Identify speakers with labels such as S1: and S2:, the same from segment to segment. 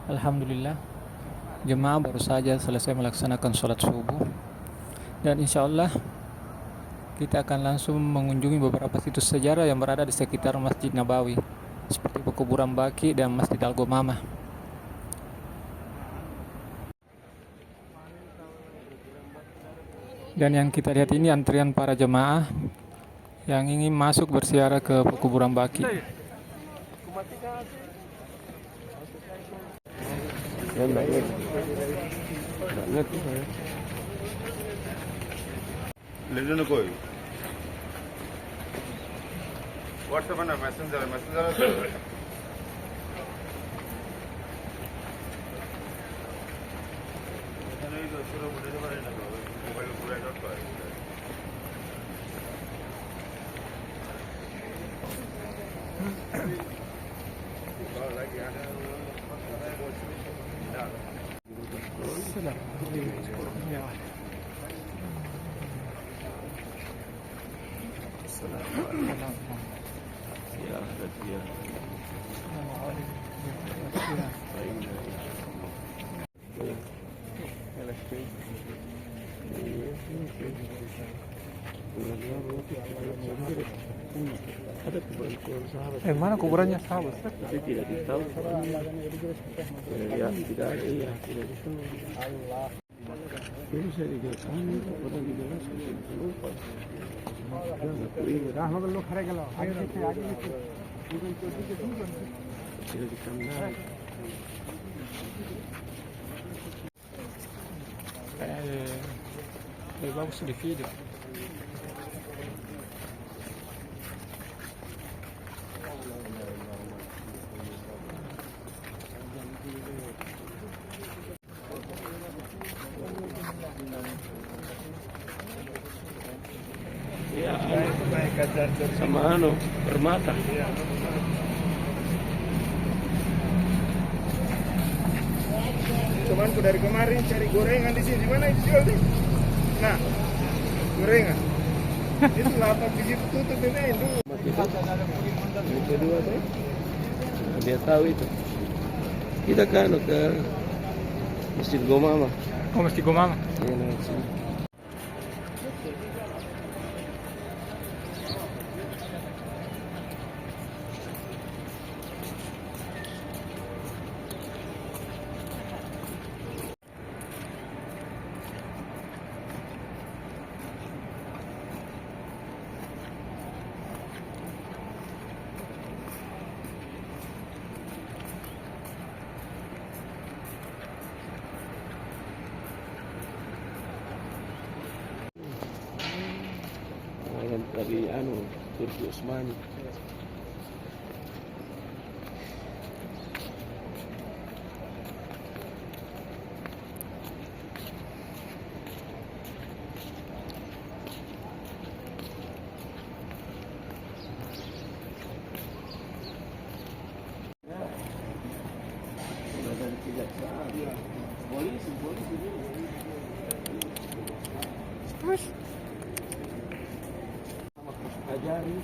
S1: Alhamdulillah, jemaah baru saja selesai melaksanakan sholat subuh dan insya Allah kita akan langsung mengunjungi beberapa situs sejarah yang berada di sekitar Masjid Nabawi seperti Pekuburan Baki dan Masjid Al-Ghamamah. Dan yang kita lihat ini antrian para jemaah yang ingin masuk berziarah ke Pekuburan Baki.
S2: Saya nggak ngerti saya.
S3: लेने कोई व्हाट्सएप है ना messenger mobile पूरा डॉट पर
S2: Ya, ya.
S1: Mana kuburannya sahabat?
S2: Tapi tidak ditahu. Ya, tidak ada. Iya, tidak ditahu. Ini saya dijelaskan, pernah dijelaskan, saya lupa. Tidak dikenal.
S1: Lebih bagus di video.
S2: Ya, sama permata.
S3: cuman aku dari kemarin cari gorengan di sini mana dijual nih nah gorengan itu lapak di situ tutup ini itu
S2: Yang kedua tuh, dia tahu itu. Kita kan ke Masjid Ghamamah.
S1: Oh, Masjid Ghamamah.
S2: Ya, lewat sini. Yang dari Turki Utsmani. Polisi
S1: Terus
S2: ajari.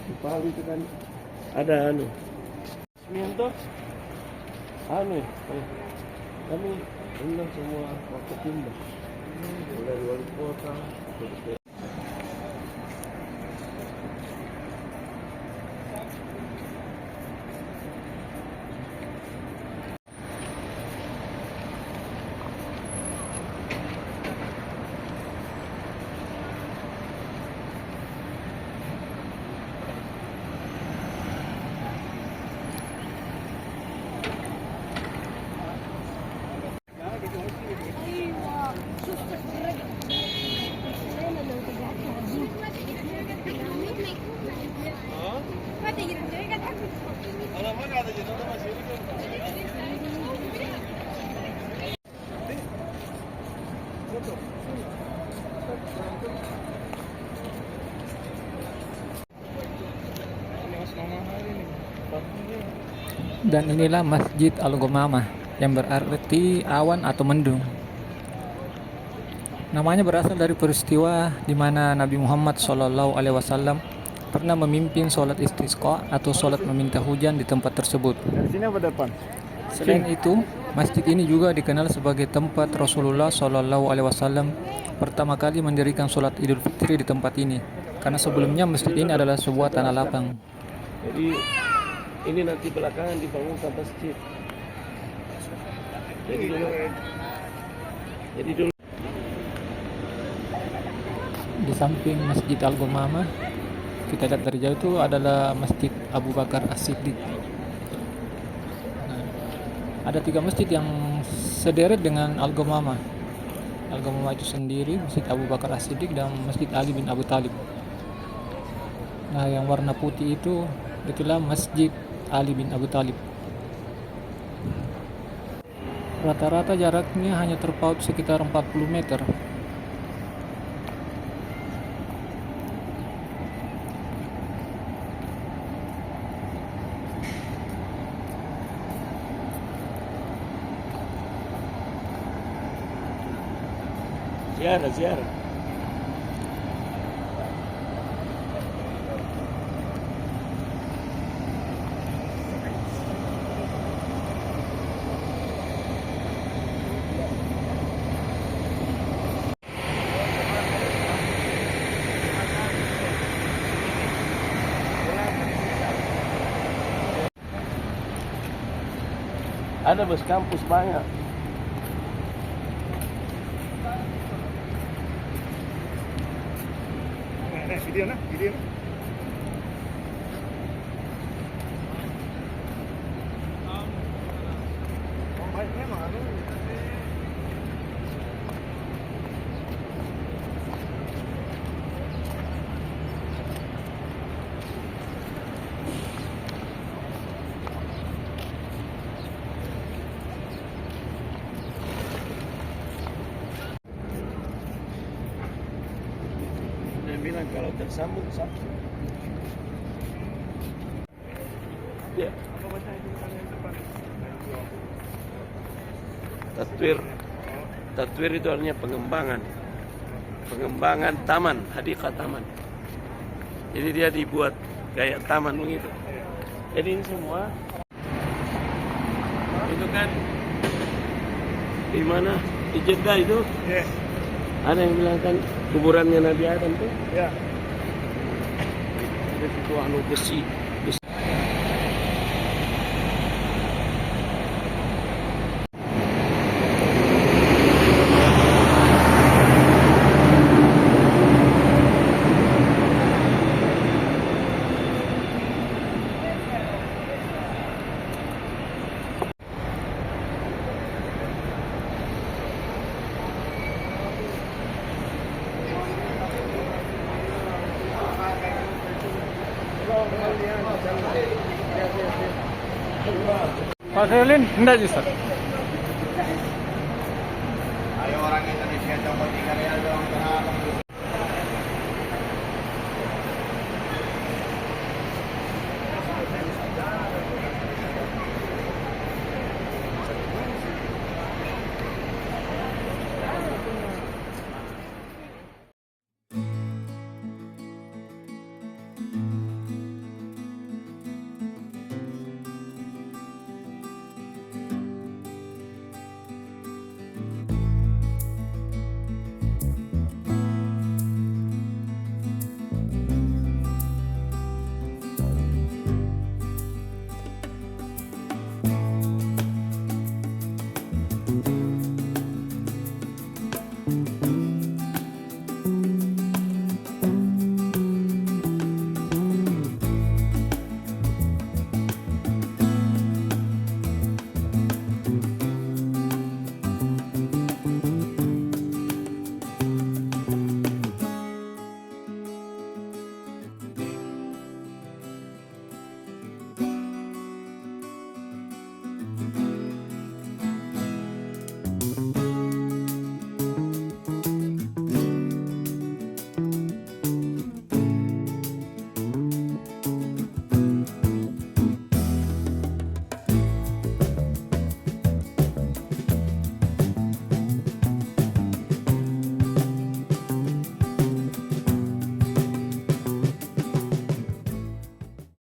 S2: Di Palu itu kan ada Mianto kami undang semua waktu pindah dari wali kota ke
S1: Dan inilah Masjid Al-Ghamamah yang berarti awan atau mendung. Namanya berasal dari peristiwa di mana Nabi Muhammad SAW pernah memimpin sholat istisqa atau sholat meminta hujan di tempat tersebut.
S3: Dari sini apa depan?
S1: Selain itu, masjid ini juga dikenal sebagai tempat Rasulullah Shallallahu Alaihi Wasallam pertama kali mendirikan sholat Idul Fitri di tempat ini. Karena sebelumnya masjid ini adalah sebuah tanah lapang.
S2: Jadi ini nanti belakangan dibangunkan masjid. Jadi dulu
S1: Di samping Masjid Al-Ghamamah, kita lihat dari jauh itu adalah Masjid Abu Bakar As-Siddiq. Nah, ada 3 masjid yang sederet dengan Al-Ghamamah. Al-Ghamamah itu sendiri, Masjid Abu Bakar As-Siddiq dan Masjid Ali bin Abu Thalib. Nah, yang warna putih itu itulah Masjid Ali bin Abu Thalib. Rata-rata jaraknya hanya terpaut sekitar 40 meter.
S2: ziarah. Ada bus kampus banyak.
S3: Video na. Baik memang anu.
S2: Dia bilang kalau tersambung satu. Ya.
S3: Apa bahasa itu yang depan?
S2: Tatwir itu artinya pengembangan. Pengembangan taman, hadiqah taman. Jadi dia dibuat kayak taman begitu. Jadi ini semua itu kan di mana? Di Jeddah itu.
S3: Yes.
S2: Ada yang bilang kan kuburannya Nabi Adam tuh.
S3: Ya.
S2: Di situ anu besi.
S3: Pak Herlin, hendak Ustaz.